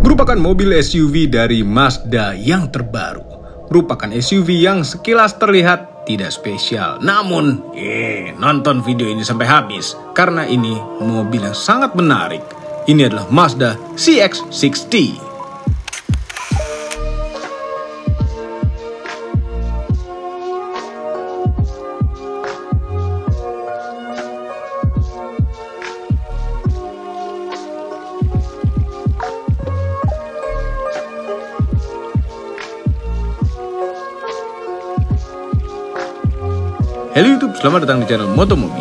merupakan mobil SUV dari Mazda yang terbaru. Merupakan SUV yang sekilas terlihat tidak spesial. Namun, nonton video ini sampai habis karena ini mobil yang sangat menarik. Ini adalah Mazda CX-60. Halo YouTube, selamat datang di channel Motomobi.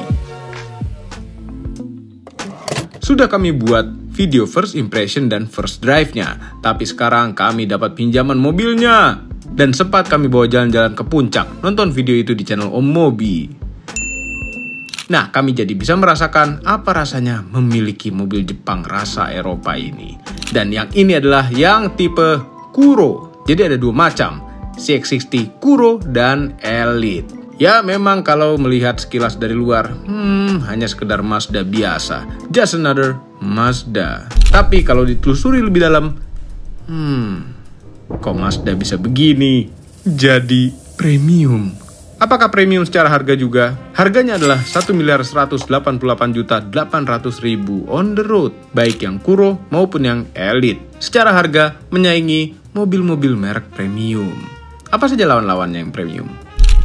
Sudah kami buat video first impression dan first drive-nya, tapi sekarang kami dapat pinjaman mobilnya. Dan sempat kami bawa jalan-jalan ke puncak, nonton video itu di channel Om Mobi. Nah, kami jadi bisa merasakan apa rasanya memiliki mobil Jepang rasa Eropa ini. Dan yang ini adalah yang tipe Kuro. Jadi ada dua macam, CX-60 Kuro dan Elite. Ya memang kalau melihat sekilas dari luar, hanya sekedar Mazda biasa. Just another Mazda. Tapi kalau ditelusuri lebih dalam, kok Mazda bisa begini? Jadi premium. Apakah premium secara harga juga? Harganya adalah 1.188.800.000 on the road. Baik yang Kuro maupun yang Elite. Secara harga menyaingi mobil-mobil merek premium. Apa saja lawan-lawannya yang premium?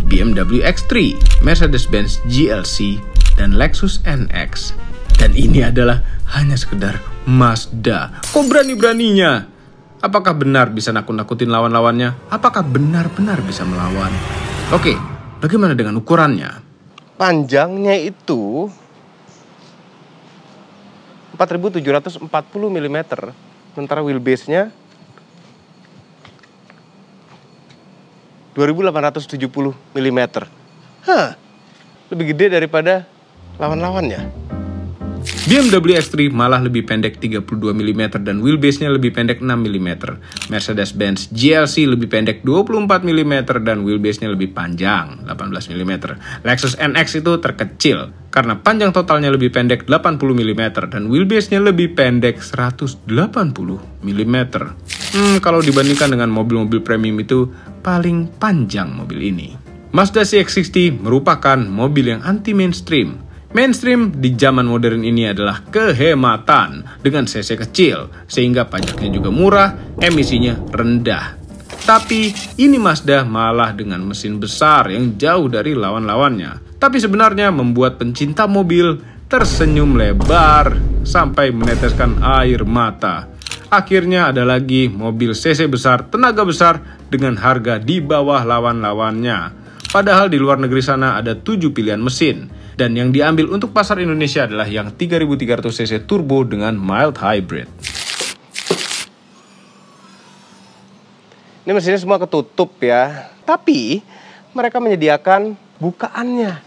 BMW X3, Mercedes-Benz GLC, dan Lexus NX. Dan ini adalah hanya sekedar Mazda. Kok berani-beraninya? Apakah benar bisa nakut-nakutin lawan-lawannya? Apakah benar-benar bisa melawan? Oke, bagaimana dengan ukurannya? Panjangnya itu 4.740 mm, sementara wheelbase-nya 2.870 mm. Lebih gede daripada lawan-lawannya. BMW X3 malah lebih pendek 32 mm dan wheelbase-nya lebih pendek 6 mm. Mercedes-Benz GLC lebih pendek 24 mm dan wheelbase-nya lebih panjang 18 mm. Lexus NX itu terkecil karena panjang totalnya lebih pendek 80 mm dan wheelbase-nya lebih pendek 180 mm. Kalau dibandingkan dengan mobil-mobil premium itu paling panjang mobil ini. Mazda CX-60 merupakan mobil yang anti-mainstream. Mainstream di zaman modern ini adalah kehematan dengan cc kecil, sehingga pajaknya juga murah, emisinya rendah. Tapi ini Mazda malah dengan mesin besar yang jauh dari lawan-lawannya. Tapi sebenarnya membuat pencinta mobil tersenyum lebar sampai meneteskan air mata. Akhirnya ada lagi mobil cc besar, tenaga besar dengan harga di bawah lawan-lawannya. Padahal di luar negeri sana ada 7 pilihan mesin. Dan yang diambil untuk pasar Indonesia adalah yang 3300 cc turbo dengan mild hybrid. Ini mesinnya semua ketutup ya. Tapi mereka menyediakan bukaannya.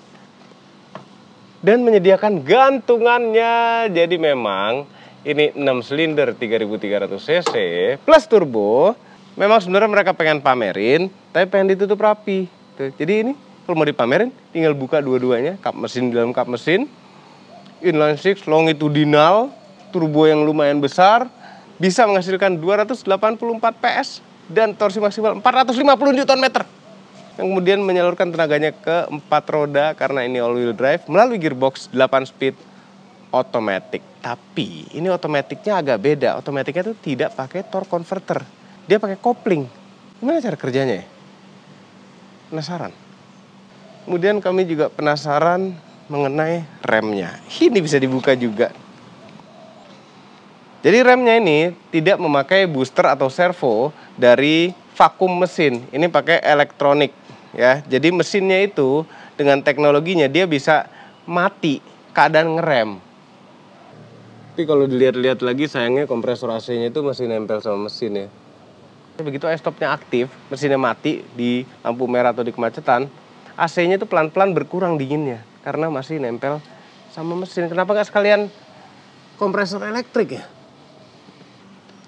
Dan menyediakan gantungannya. Jadi memang ini 6 silinder 3300 cc plus turbo. Memang sebenarnya mereka pengen pamerin, tapi pengen ditutup rapi. Tuh. Jadi ini kalau mau dipamerin, tinggal buka dua-duanya, kap mesin di dalam kap mesin, inline six, longitudinal, turbo yang lumayan besar, bisa menghasilkan 284 PS dan torsi maksimal 450 Nm. Yang kemudian menyalurkan tenaganya ke 4 roda karena ini all-wheel drive melalui gearbox 8 speed otomatis. Tapi ini otomatiknya agak beda. Otomatiknya itu tidak pakai torque converter. Dia pakai kopling. Gimana cara kerjanya ya? Penasaran? Kemudian kami juga penasaran mengenai remnya. Ini bisa dibuka juga. Jadi remnya ini tidak memakai booster atau servo dari vakum mesin. Ini pakai elektronik ya. Jadi mesinnya itu dengan teknologinya dia bisa mati keadaan ngerem. Tapi kalau dilihat-lihat lagi sayangnya kompresor AC-nya itu masih nempel sama mesin ya. Begitu stopnya aktif, mesinnya mati di lampu merah atau di kemacetan, AC-nya itu pelan-pelan berkurang dinginnya karena masih nempel sama mesin. Kenapa nggak sekalian kompresor elektrik ya?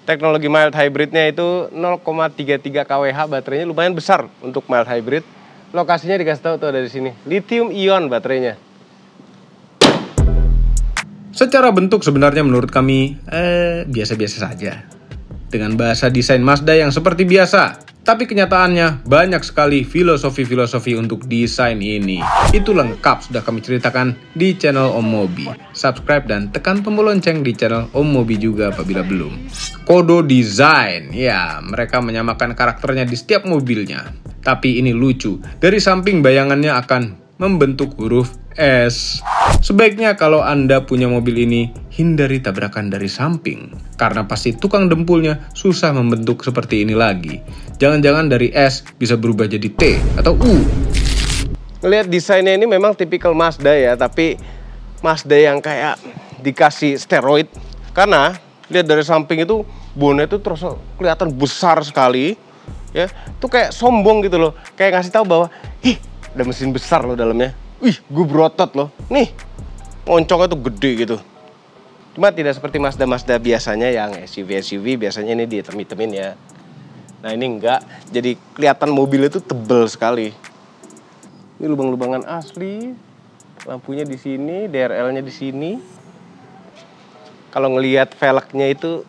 Teknologi mild hybridnya itu 0,33 kWh, baterainya lumayan besar untuk mild hybrid. Lokasinya dikasih tahu tuh ada di sini. Lithium ion baterainya. Secara bentuk sebenarnya menurut kami biasa-biasa saja. dengan bahasa desain Mazda yang seperti biasa. Tapi kenyataannya banyak sekali filosofi-filosofi untuk desain ini. Itu lengkap sudah kami ceritakan di channel Om Mobi. Subscribe dan tekan tombol lonceng di channel Om Mobi juga apabila belum. Kodo design, ya mereka menyamakan karakternya di setiap mobilnya. Tapi ini lucu, dari samping bayangannya akan membentuk huruf S. Sebaiknya kalau Anda punya mobil ini, hindari tabrakan dari samping. Karena pasti tukang dempulnya susah membentuk seperti ini lagi. Jangan-jangan dari S bisa berubah jadi T atau U. Ngelihat desainnya ini memang tipikal Mazda ya, tapi Mazda yang kayak dikasih steroid. Karena lihat dari samping itu bonnya itu terus kelihatan besar sekali. Ya, itu kayak sombong gitu loh. Kayak ngasih tahu bahwa, ih, ada mesin besar loh dalamnya. Wih, gue berotot loh. Nih, moncongnya tuh gede gitu. Cuma tidak seperti Mazda-Mazda biasanya yang SUV biasanya ini dihitam-hitamin ya. Nah ini enggak, jadi kelihatan mobil itu tebel sekali. Ini lubang-lubangan asli, lampunya di sini, DRL-nya di sini. Kalau ngelihat velgnya itu,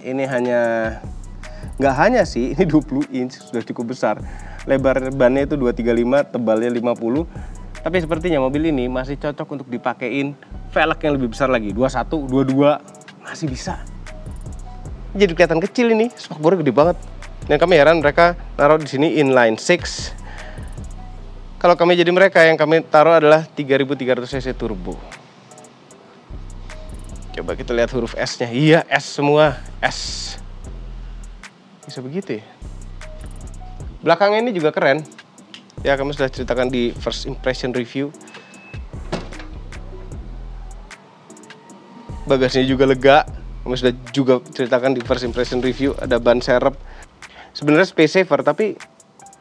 ini nggak hanya sih, ini 20 inch, sudah cukup besar. Lebar bannya itu 235, tebalnya 50. Tapi sepertinya mobil ini masih cocok untuk dipakein velg yang lebih besar lagi, 21, 22, masih bisa. Jadi kelihatan kecil ini, spakbornya gede banget. Dan kami heran mereka naruh di sini inline 6. Kalau kami jadi mereka, yang kami taruh adalah 3300 cc turbo. Coba kita lihat huruf S-nya. Iya, S semua, S. Bisa begitu ya. Belakangnya ini juga keren. Ya, kami sudah ceritakan di first impression review. Bagasinya juga lega. Kami sudah juga ceritakan di first impression review. Ada ban serep. Sebenarnya space saver, tapi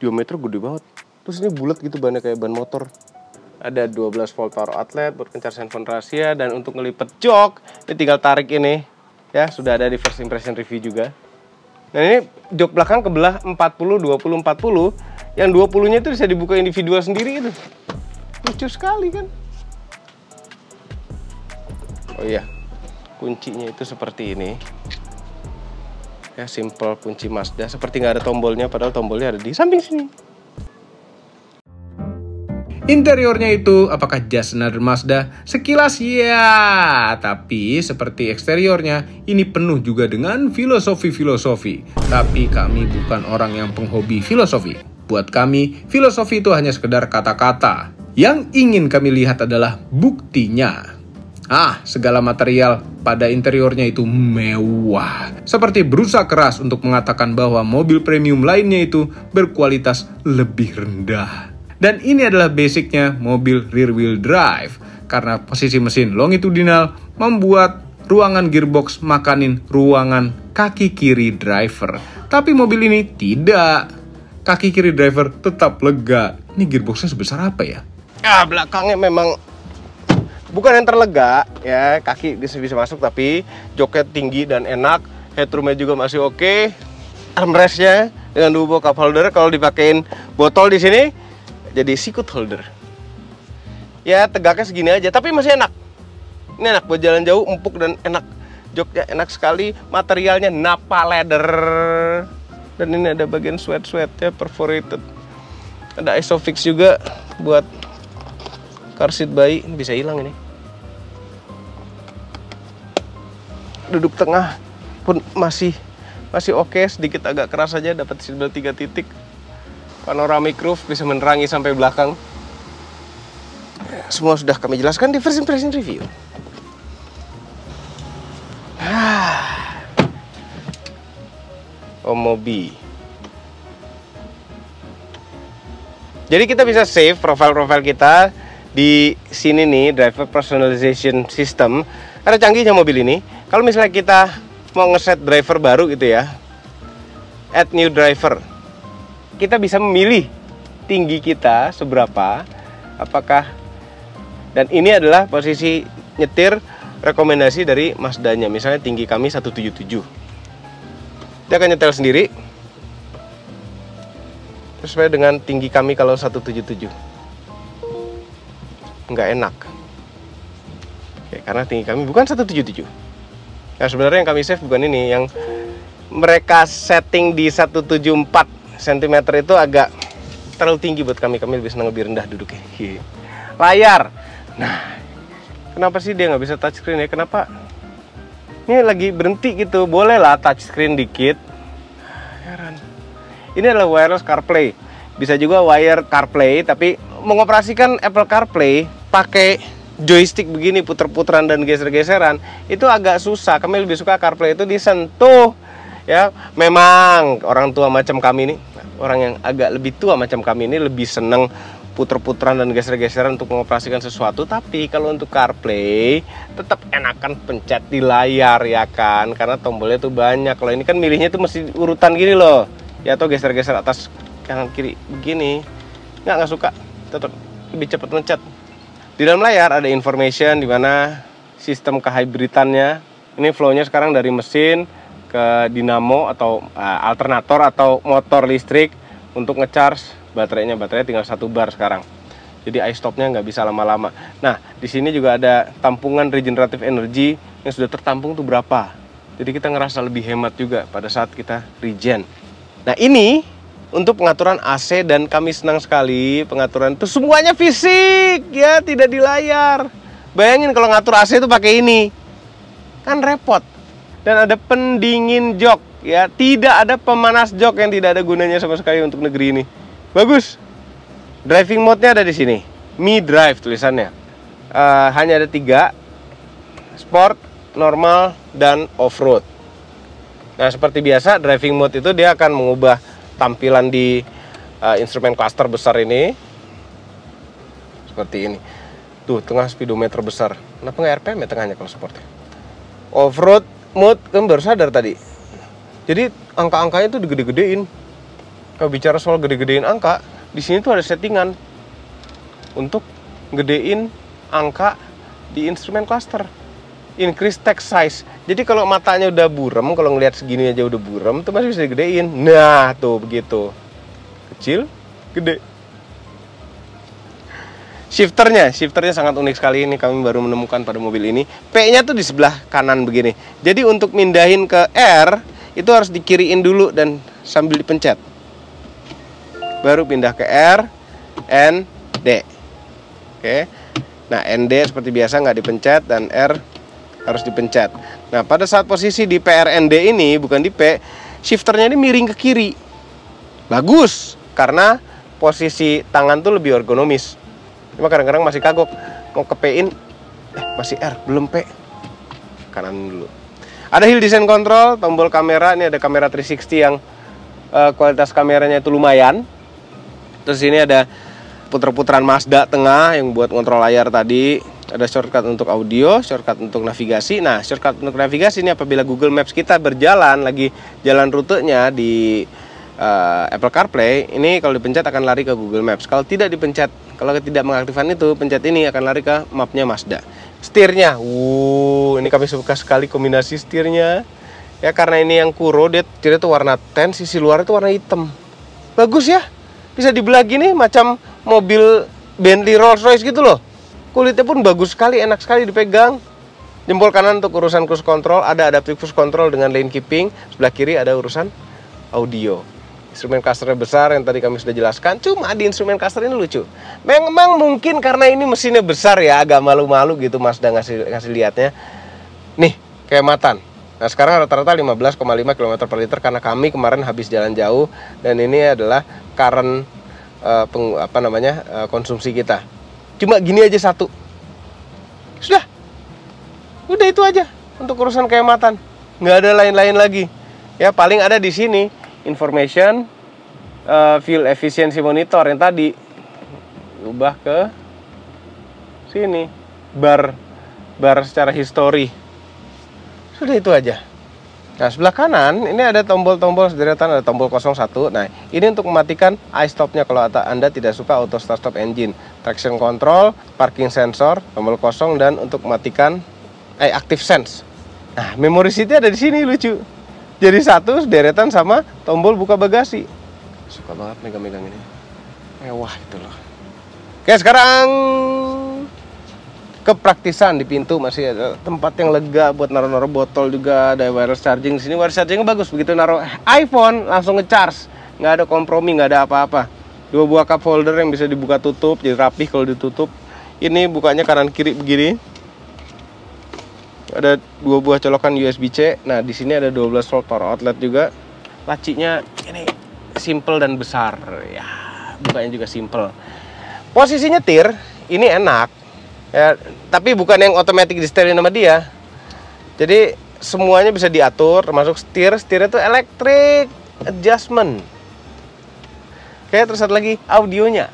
diameter gede banget. Terus ini bulat gitu bannya kayak ban motor. Ada 12 volt power outlet buat ngecas handphone rahasia. Dan untuk ngelipet jok, ini tinggal tarik ini. Ya, sudah ada di first impression review juga. Nah ini jok belakang kebelah 40, 20, 40. Yang 20-nya itu bisa dibuka individual sendiri itu. Lucu sekali kan. Oh iya, kuncinya itu seperti ini. Ya, simple kunci Mazda. Seperti nggak ada tombolnya, padahal tombolnya ada di samping sini. Interiornya itu apakah just another Mazda? Sekilas ya, tapi seperti eksteriornya ini penuh juga dengan filosofi-filosofi. Tapi kami bukan orang yang penghobi filosofi. Buat kami, filosofi itu hanya sekedar kata-kata. Yang ingin kami lihat adalah buktinya. Segala material pada interiornya itu mewah. Seperti berusaha keras untuk mengatakan bahwa mobil premium lainnya itu berkualitas lebih rendah. Dan ini adalah basicnya mobil rear wheel drive. Karena posisi mesin longitudinal membuat ruangan gearbox makanin ruangan kaki kiri driver. Tapi mobil ini tidak. Kaki kiri driver tetap lega. Ini gearboxnya sebesar apa ya? Belakangnya memang bukan yang terlega ya. Kaki bisa masuk tapi joknya tinggi dan enak. Headroomnya juga masih oke. Armrestnya dengan double cup holder. Kalau dipakein botol di sini jadi sikut holder. Ya tegaknya segini aja, tapi masih enak. Ini enak buat jalan jauh, empuk dan enak. Joknya enak sekali, materialnya Nappa leather. Dan ini ada bagian sweat-sweatnya perforated. Ada isofix juga buat car seat bayi. Ini bisa hilang ini. Duduk tengah pun masih oke, sedikit agak keras aja, dapat seatbelt 3 titik. Panoramic roof bisa menerangi sampai belakang. Semua sudah kami jelaskan di first impression review. Om Mobi. Jadi kita bisa save profile-profile kita di sini nih, driver personalization system. Ada canggihnya mobil ini. Kalau misalnya kita mau ngeset driver baru gitu ya, add new driver. Kita bisa memilih tinggi kita seberapa, apakah, dan ini adalah posisi nyetir rekomendasi dari Mazdanya. Misalnya tinggi kami 177, dia akan nyetel sendiri sesuai dengan tinggi kami. Kalau 177 nggak enak karena tinggi kami bukan 177. Nah sebenarnya yang kami save bukan ini, yang mereka setting di 174 cm itu agak terlalu tinggi buat kami. Kami lebih senang lebih rendah duduknya. Layar. Nah, kenapa sih dia nggak bisa touchscreen ya? Kenapa? Ini lagi berhenti gitu. Boleh lah touchscreen dikit. Heran. Ini adalah wireless CarPlay. Bisa juga wire CarPlay, tapi mengoperasikan Apple CarPlay pakai joystick begini, puter-puteran dan geser-geseran, itu agak susah. Kami lebih suka CarPlay itu disentuh. Ya, memang orang tua macam kami ini, orang yang agak lebih tua macam kami ini lebih seneng puter-puteran dan geser-geseran untuk mengoperasikan sesuatu. Tapi kalau untuk CarPlay tetap enakan pencet di layar ya kan, karena tombolnya tuh banyak. Kalau ini kan milihnya tuh mesti urutan gini loh, ya, atau geser-geser atas kanan kiri begini. Nggak suka, tetap lebih cepat mencet. Di dalam layar ada information di mana sistem kehybridannya. Ini flow-nya sekarang dari mesin ke dinamo atau alternator atau motor listrik untuk ngecharge baterainya. Baterainya tinggal 1 bar sekarang. Jadi iStop-nya nggak bisa lama-lama. Nah, di sini juga ada tampungan regenerative energy yang sudah tertampung tuh berapa. Jadi kita ngerasa lebih hemat juga pada saat kita regen. Nah, ini untuk pengaturan AC, dan kami senang sekali pengaturan itu semuanya fisik ya, tidak di layar. Bayangin kalau ngatur AC itu pakai ini, kan repot. Dan ada pendingin jok ya, tidak ada pemanas jok yang tidak ada gunanya sama sekali untuk negeri ini. Bagus. Driving mode-nya ada di sini, Mi Drive tulisannya. Hanya ada 3, Sport, Normal, dan Off-road. Nah, seperti biasa driving mode itu dia akan mengubah tampilan di instrumen cluster besar ini seperti ini. Tuh, tengah speedometer besar. Kenapa nggak RPM ya tengahnya kalau sportnya? Off-road mode kan baru sadar tadi. Jadi angka-angkanya tuh digede-gedein. Kalau bicara soal gede-gedein angka, di sini tuh ada settingan untuk gedein angka di instrumen cluster. Increase text size. Jadi kalau matanya udah burem, kalau ngelihat segini aja udah burem, tuh masih bisa digedein. Nah, tuh begitu. Kecil, gede. Shifternya sangat unik sekali. Ini kami baru menemukan pada mobil ini. P-nya tuh di sebelah kanan begini. Jadi untuk mindahin ke R, itu harus dikiriin dulu dan sambil dipencet. Baru pindah ke R, N, D. Oke. Nah, ND seperti biasa nggak dipencet, dan R harus dipencet. Nah, pada saat posisi di PRND ini, bukan di P, shifternya ini miring ke kiri. Bagus, karena posisi tangan tuh lebih ergonomis. Cuma kadang-kadang masih kagok, mau ke P-in, masih R, belum P. Kanan dulu. Ada hill descent control, tombol kamera, ini ada kamera 360 yang kualitas kameranya itu lumayan. Terus ini ada puter-puteran Mazda tengah yang buat kontrol layar tadi. Ada shortcut untuk audio, shortcut untuk navigasi. Nah, shortcut untuk navigasi ini apabila Google Maps kita berjalan, lagi jalan rutenya di Apple CarPlay, ini kalau dipencet akan lari ke Google Maps. Kalau tidak dipencet, kalau tidak mengaktifkan itu, pencet ini akan lari ke mapnya Mazda. Setirnya, ini kami suka sekali kombinasi setirnya. Ya, karena ini yang Kuro, dia tuh warna tan, sisi luar itu warna hitam. Bagus ya, bisa dibelah gini macam mobil Bentley Rolls Royce gitu loh. Kulitnya pun bagus sekali, enak sekali dipegang. Jempol kanan untuk urusan cruise control, ada adaptive cruise control dengan lane keeping. Sebelah kiri ada urusan audio. Instrumen cluster besar yang tadi kami sudah jelaskan. Cuma di instrumen cluster ini lucu. Memang mungkin karena ini mesinnya besar ya, agak malu-malu gitu Mas udah ngasih lihatnya. Nih, kehematan. Nah, sekarang rata-rata 15,5 km per liter karena kami kemarin habis jalan jauh, dan ini adalah current konsumsi kita. Cuma gini aja satu. Udah itu aja untuk urusan kehematan. Nggak ada lain-lain lagi. Ya, paling ada di sini information fuel efficiency monitor yang tadi ubah ke sini bar secara history. Sudah itu aja. Nah, sebelah kanan ini ada tombol-tombol sederetan, ada tombol 01. Nah, ini untuk mematikan iStop-nya kalau Anda tidak suka auto start engine. Traction control, parking sensor, tombol 0, dan untuk mematikan active sense. Nah, memory seat-nya ada di sini, lucu. Jadi satu sederetan sama tombol buka bagasi. Suka banget megang-megang ini. Mewah itu loh. Oke, sekarang kepraktisan di pintu, masih ada tempat yang lega buat naruh-naruh botol juga, ada wireless charging di sini. Wireless chargingnya bagus, begitu naruh iPhone langsung ngecharge, nggak ada kompromi, nggak ada apa-apa. 2 buah cup holder yang bisa dibuka tutup, jadi rapih kalau ditutup. Ini bukanya kanan kiri begini. Ada 2 buah colokan USB-C. Nah, di sini ada 12 volt power outlet juga. Lacinya ini simple dan besar. Ya, bukanya juga simple. Posisi nyetir ini enak. Ya, tapi bukan yang otomatis di setelin sama dia. Jadi semuanya bisa diatur, termasuk setir. Setirnya itu electric adjustment. Oke, terus satu lagi audionya.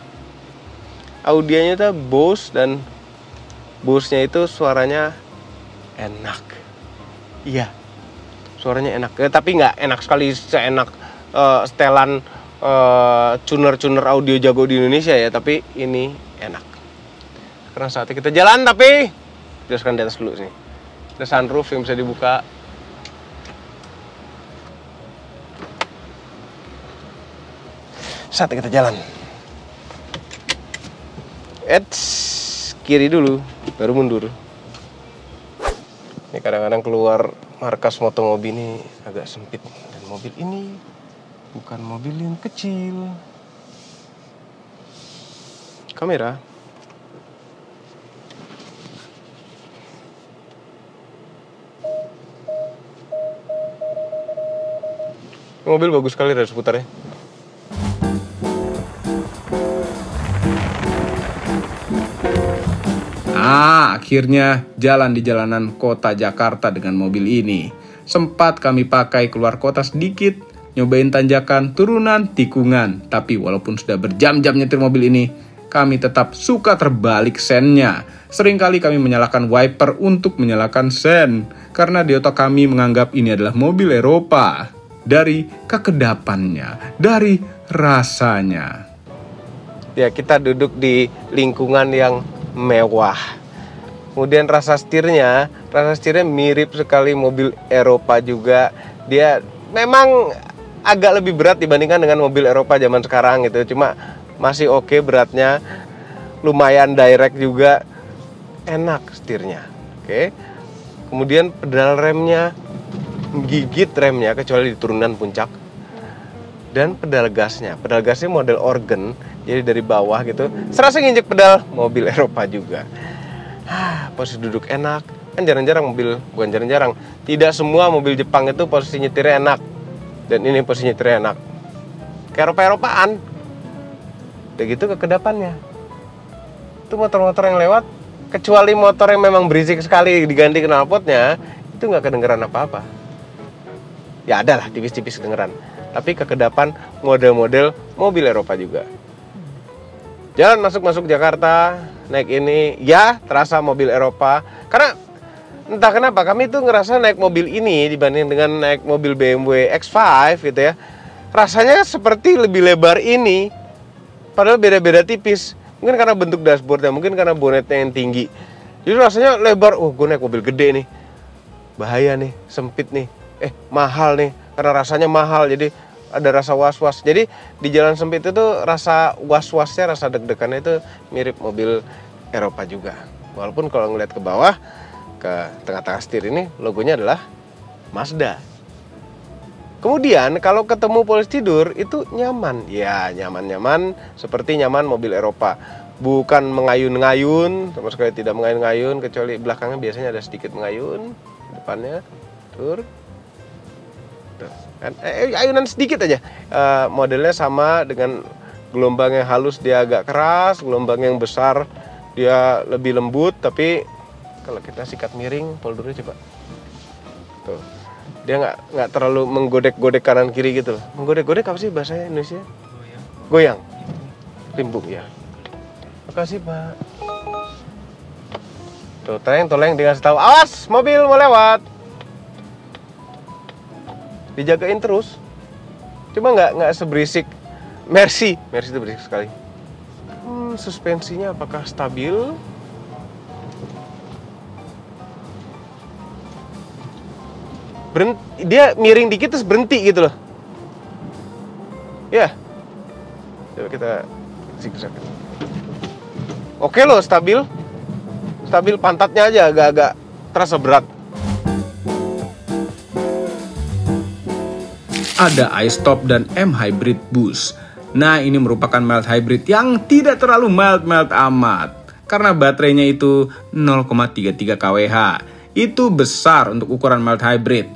Audionya itu Bose, dan Bose-nya itu suaranya enak. Iya, suaranya enak. Tapi nggak enak sekali seenak setelan tuner-tuner audio jago di Indonesia ya. Tapi ini enak. Karena saatnya kita jalan, tapi jelaskan di atas dulu sih. Ada sunroof yang bisa dibuka. Saatnya kita jalan. Kiri dulu, baru mundur. Ini kadang-kadang keluar markas Motomobi ini agak sempit. Dan mobil ini bukan mobil yang kecil. Kamera. Mobil bagus sekali dari seputarnya. Akhirnya jalan di jalanan kota Jakarta dengan mobil ini. Sempat kami pakai keluar kota sedikit, nyobain tanjakan, turunan, tikungan. Tapi walaupun sudah berjam-jam nyetir mobil ini, kami tetap suka terbalik sennya. Seringkali kami menyalakan wiper untuk menyalakan sen, karena di otak kami menganggap ini adalah mobil Eropa. Dari kekedapannya, dari rasanya. Ya, kita duduk di lingkungan yang mewah. Kemudian rasa setirnya mirip sekali mobil Eropa juga. Dia memang agak lebih berat dibandingkan dengan mobil Eropa zaman sekarang gitu. Cuma masih oke beratnya. Lumayan direct juga. Enak setirnya. Oke. Kemudian pedal remnya, gigit remnya kecuali di turunan puncak. Dan pedal gasnya model organ, jadi dari bawah gitu. Serasa nginjek pedal mobil Eropa juga. Posisi duduk enak. Kan jarang-jarang bukan jarang-jarang. Tidak semua mobil Jepang itu posisi nyetirnya enak. Dan ini posisi nyetirnya enak. Kayak Eropa-Eropaan. Udah gitu kekedapannya. Itu motor-motor yang lewat, kecuali motor yang memang berisik sekali diganti knalpotnya, itu nggak kedengeran apa-apa. Ya ada lah, tipis-tipis kedengeran. Tapi kekedapan model-model mobil Eropa juga. Jalan masuk Jakarta, naik ini, ya terasa mobil Eropa. Karena entah kenapa kami tuh ngerasa naik mobil ini dibanding dengan naik mobil BMW X5 gitu ya. Rasanya seperti lebih lebar ini, padahal beda-beda tipis. Mungkin karena bentuk dashboardnya, mungkin karena bonetnya yang tinggi. Jadi rasanya lebar, gue naik mobil gede nih. Bahaya nih, sempit nih. Mahal nih, karena rasanya mahal, jadi ada rasa was-was. Jadi di jalan sempit itu rasa was-wasnya, rasa deg-degannya itu mirip mobil Eropa juga. Walaupun kalau ngeliat ke bawah, ke tengah-tengah setir ini logonya adalah Mazda. Kemudian kalau ketemu polisi tidur itu nyaman. Ya nyaman-nyaman seperti nyaman mobil Eropa. Bukan mengayun-ngayun, sama sekali tidak mengayun-ngayun, kecuali belakangnya biasanya ada sedikit mengayun, depannya tur. Ayunan sedikit aja. Modelnya sama dengan gelombang yang halus dia agak keras, gelombang yang besar dia lebih lembut. Tapi kalau kita sikat miring, poldurnya coba tuh, dia nggak terlalu menggodek-godek kanan kiri gitu loh. Menggodek-godek apa sih bahasa Indonesia? Goyang, limbung ya. Makasih Pak. Tuh toleng dikasih tahu, awas mobil mau lewat. Dijagain terus. Cuma nggak seberisik Mercy itu berisik sekali. Suspensinya apakah stabil? Dia miring dikit terus berhenti gitu loh. Ya. Coba kita zigzag. Oke loh, stabil. stabil, pantatnya aja agak-agak terasa berat. Ada iStop dan M-Hybrid Boost. Nah, ini merupakan mild hybrid yang tidak terlalu mild amat. Karena baterainya itu 0,33 kWh. Itu besar untuk ukuran mild hybrid.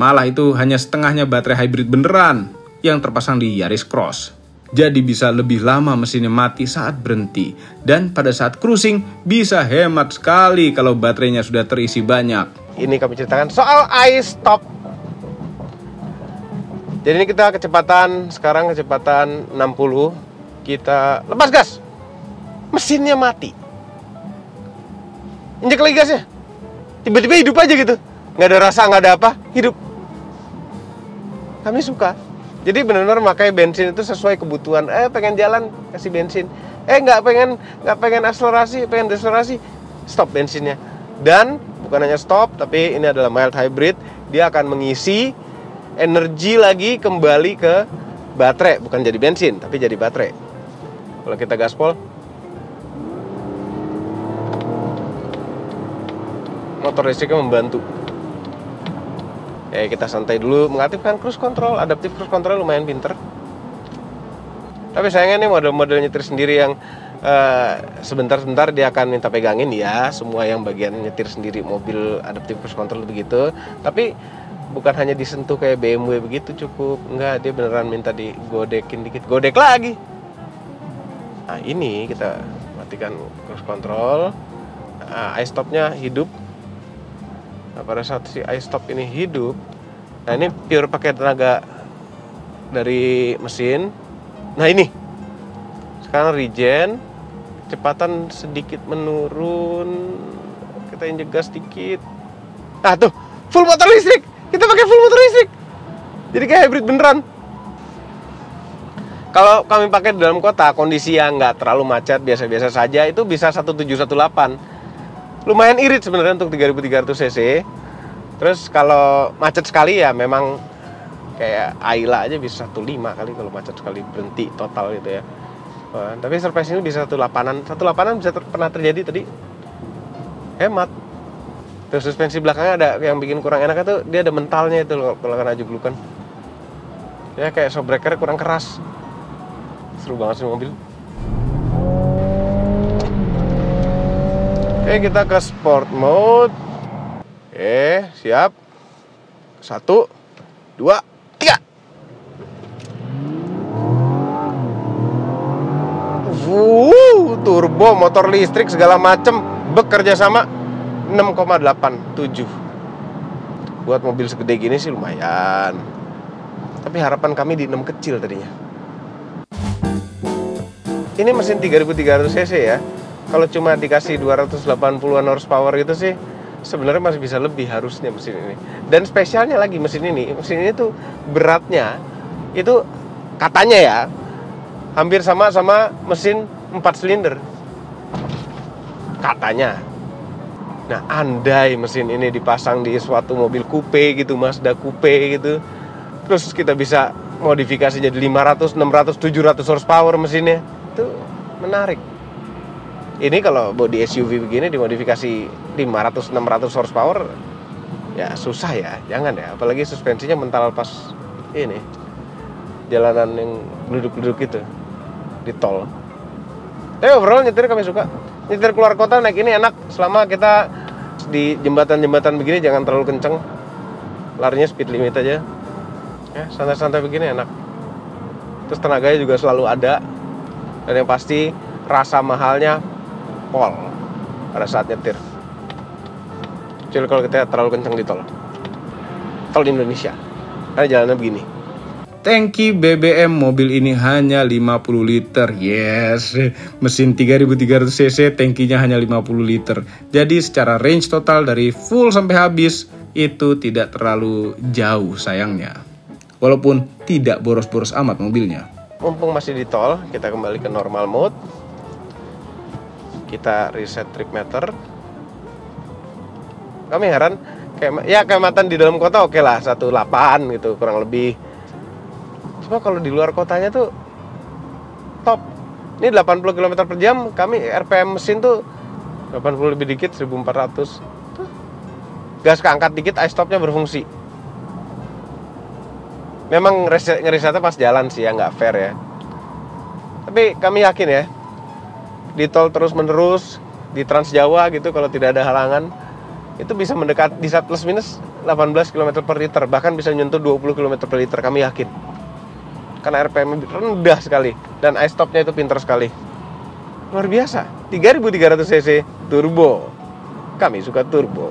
Malah itu hanya setengahnya baterai hybrid beneran yang terpasang di Yaris Cross. Jadi bisa lebih lama mesinnya mati saat berhenti. Dan pada saat cruising bisa hemat sekali kalau baterainya sudah terisi banyak. Ini kami ceritakan soal iStop. Jadi ini kita sekarang kecepatan 60. Kita lepas gas. Mesinnya mati. Injek lagi gasnya. Tiba-tiba hidup aja gitu. Nggak ada rasa, nggak ada apa. Hidup. Kami suka. Jadi benar-benar pakai bensin itu sesuai kebutuhan. Pengen jalan, kasih bensin. Nggak pengen akselerasi, pengen deselerasi. Stop bensinnya. Dan bukan hanya stop, tapi ini adalah mild hybrid. Dia akan mengisi energi lagi kembali ke baterai, bukan jadi bensin tapi jadi baterai. Kalau kita gaspol, motor listriknya membantu. Kita santai dulu, mengaktifkan cruise control, adaptive cruise control lumayan pinter. Tapi sayangnya nih model-model nyetir sendiri yang sebentar-sebentar dia akan minta pegangin ya, semua yang bagian nyetir sendiri mobil adaptive cruise control begitu. Tapi bukan hanya disentuh kayak BMW begitu cukup. Enggak, dia beneran minta digodekin dikit. Godek lagi. Nah ini kita matikan cruise control. iStop-nya hidup. Nah pada saat si iStop ini hidup, nah ini pure pakai tenaga dari mesin. Nah ini sekarang regen, kecepatan sedikit menurun. Kita injek gas sedikit. Nah tuh, full motor listrik. Kita pakai full motor listrik. Jadi kayak hybrid beneran. Kalau kami pakai di dalam kota, kondisi yang nggak terlalu macet, biasa-biasa saja, itu bisa 1718. Lumayan irit sebenarnya untuk 3300 cc. Terus kalau macet sekali ya memang kayak Ayla aja bisa 15 kali kalau macet sekali berhenti total gitu ya. Tapi surprise ini bisa 18an. 18an bisa pernah terjadi tadi. Hemat. Terus suspensi belakangnya ada yang bikin kurang enak itu dia ada mentalnya itu kalau kena juglukan. Ya kayak shockbreaker kurang keras. Seru banget sih mobil. Oke, kita ke sport mode. Siap. 1 2 3. Turbo, motor listrik segala macem bekerja sama. 6,87. Buat mobil segede gini sih lumayan. Tapi harapan kami di 6 kecil tadinya. Ini mesin 3300 cc ya. Kalau cuma dikasih 280-an horsepower gitu sih sebenarnya masih bisa lebih harusnya mesin ini. Dan spesialnya lagi mesin ini tuh beratnya itu katanya ya hampir sama mesin 4 silinder. Katanya. Nah, andai mesin ini dipasang di suatu mobil coupe gitu, Mazda coupe gitu, terus kita bisa modifikasi jadi 500, 600, 700 horsepower mesinnya, itu menarik. Ini kalau body SUV begini dimodifikasi 500, 600 horsepower, ya susah ya, jangan ya. Apalagi suspensinya mental pas ini, jalanan yang duduk-duduk gitu, di tol. Tapi overall nyetir kami suka. Nyetir keluar kota naik ini enak selama kita di jembatan-jembatan begini jangan terlalu kenceng. Larinya speed limit aja. Ya, santai-santai begini enak. Terus tenaganya juga selalu ada. Dan yang pasti rasa mahalnya pol pada saat nyetir. Kecuali kalau kita terlalu kenceng di tol. Tol di Indonesia. Karena jalannya begini. Tangki BBM mobil ini hanya 50 liter. Yes, mesin 3300 cc tangkinya hanya 50 liter. Jadi secara range total dari full sampai habis itu tidak terlalu jauh sayangnya. Walaupun tidak boros-boros amat mobilnya. Mumpung masih di tol, kita kembali ke normal mode. Kita reset trip meter. Kami heran, kayak kecepatan di dalam kota oke lah 18 gitu kurang lebih. Cuma kalau di luar kotanya tuh top. Ini 80 km per jam, kami RPM mesin tuh 80 lebih dikit 1400. Tuh. Gas keangkat dikit, i-stopnya berfungsi. Memang ngerisetnya pas jalan sih ya, nggak fair ya. Tapi kami yakin ya, di tol terus menerus, di Trans Jawa gitu, kalau tidak ada halangan, itu bisa mendekat di saat plus minus 18 km per liter, bahkan bisa menyentuh 20 km per liter, kami yakin. Karena RPM rendah sekali, dan i-stopnya itu pintar sekali. Luar biasa, 3300 cc turbo. Kami suka turbo.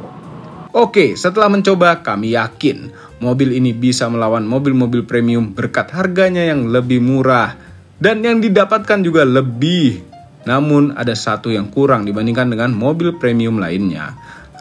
Oke, setelah mencoba, kami yakin mobil ini bisa melawan mobil-mobil premium berkat harganya yang lebih murah dan yang didapatkan juga lebih. Namun ada satu yang kurang dibandingkan dengan mobil premium lainnya.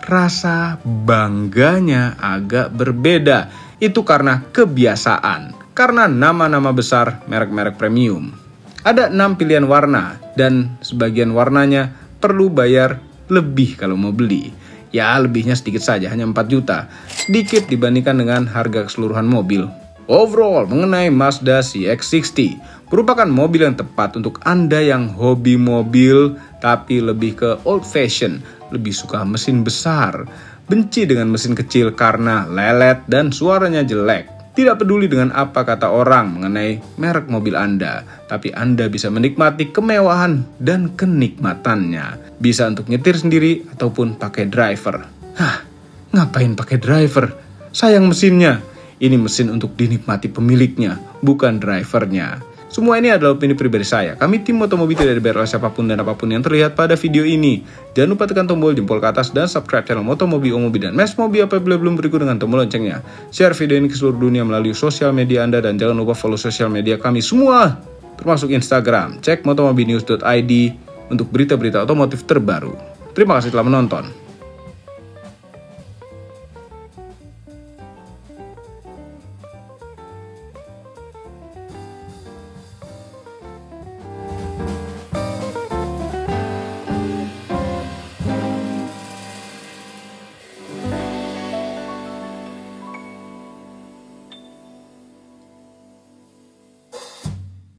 Rasa bangganya agak berbeda. Itu karena kebiasaan, karena nama-nama besar merek-merek premium. Ada 6 pilihan warna dan sebagian warnanya perlu bayar lebih kalau mau beli. Ya, lebihnya sedikit saja, hanya 4 juta. Sedikit dibandingkan dengan harga keseluruhan mobil. Overall, mengenai Mazda CX-60, merupakan mobil yang tepat untuk Anda yang hobi mobil, tapi lebih ke old fashion, lebih suka mesin besar, benci dengan mesin kecil karena lelet dan suaranya jelek. Tidak peduli dengan apa kata orang mengenai merek mobil Anda, tapi Anda bisa menikmati kemewahan dan kenikmatannya. Bisa untuk nyetir sendiri ataupun pakai driver. Hah, ngapain pakai driver? Sayang mesinnya. Ini mesin untuk dinikmati pemiliknya, bukan drivernya. Semua ini adalah opini pribadi saya. Kami tim Motomobi tidak dibayar oleh siapapun dan apapun yang terlihat pada video ini. Jangan lupa tekan tombol jempol ke atas dan subscribe channel Motomobi, Omobi, dan Mesmobi apabila belum berikut dengan tombol loncengnya. Share video ini ke seluruh dunia melalui sosial media Anda dan jangan lupa follow sosial media kami semua, termasuk Instagram. Cek motomobinews.id untuk berita-berita otomotif terbaru. Terima kasih telah menonton.